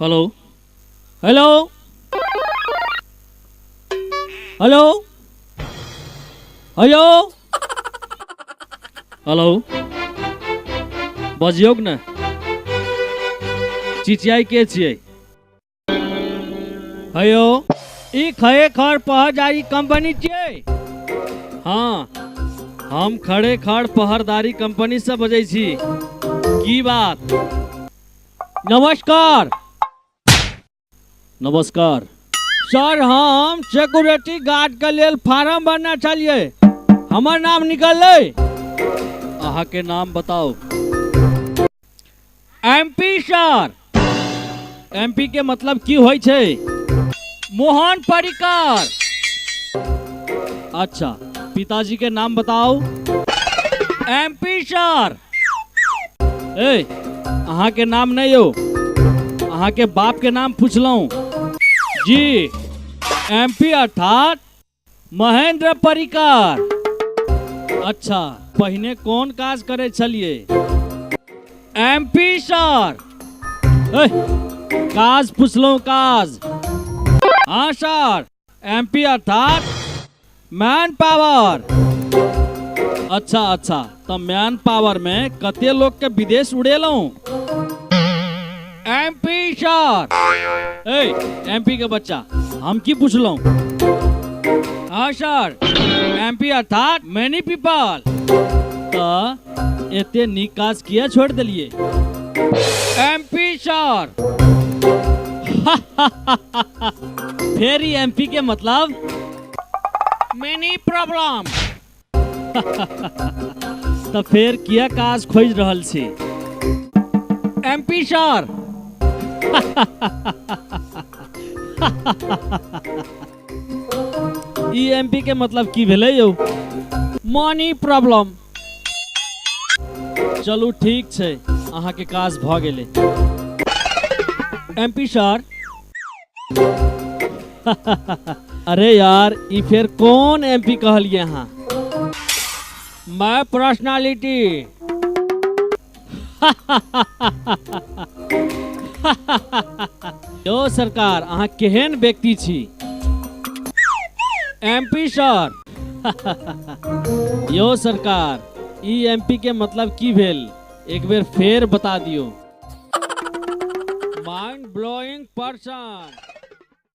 Hello hello hello hello hello बजियौ ने चिचियाई के छियै हेलो ई खड़े खड़ पहरदारी कंपनी छियै। हाँ हम खड़े खड़ पहरदारी कंपनी से बजै छी। की बात? नमस्कार नमस्कार सर, हम सिक्योरिटी गार्ड के लेल फार्म भरना छलिए। हमर नाम निकललै। अहाँ के नाम बताओ। MP sir. एमपी के मतलब की होय छै? मोहन परिकर। अच्छा, पिताजी के नाम बताओ। MP sir. ए, अहाँ के नाम नहीं हो, अहाँ के बाप के नाम पूछलौं। जी, एमपी अर्थात महेंद्र परिकर। अच्छा, पहिने कोन काज करे छलिए? MP sir. ए, काज पूछलौं काज। हाँ सर, एमपी अर्थात मैन पावर। अच्छा अच्छा, तो मैन पावर में कते लोग के विदेश उड़ेलौं? MP sir. ए, एमपी के बच्चा, हम की पूछलौं? हाँ सर, एमपी अर्थात मैनी पीपल। तो एते नीक काज किया छोड़ दिलिए? MP sir. फिर ही एमपी के मतलब मैनी प्रॉब्लम। तो फिर किया काज खोज रहल छी? MP sir. ई एमपी के मतलब की भेलै यौ? Money problem. चलू ठीक छै, अहाँ के काज भ गेलै। MP sir. अरे यार, ई फिर कौन एमपी कहलिए अहाँ? मैं पर्सनालिटी। यो सरकार, अहाँ केहन व्यक्ति छी? MP sir. यो सरकार, ई एमपी के मतलब की भेल? एक बेर फेर बता दियो। Mind blowing person.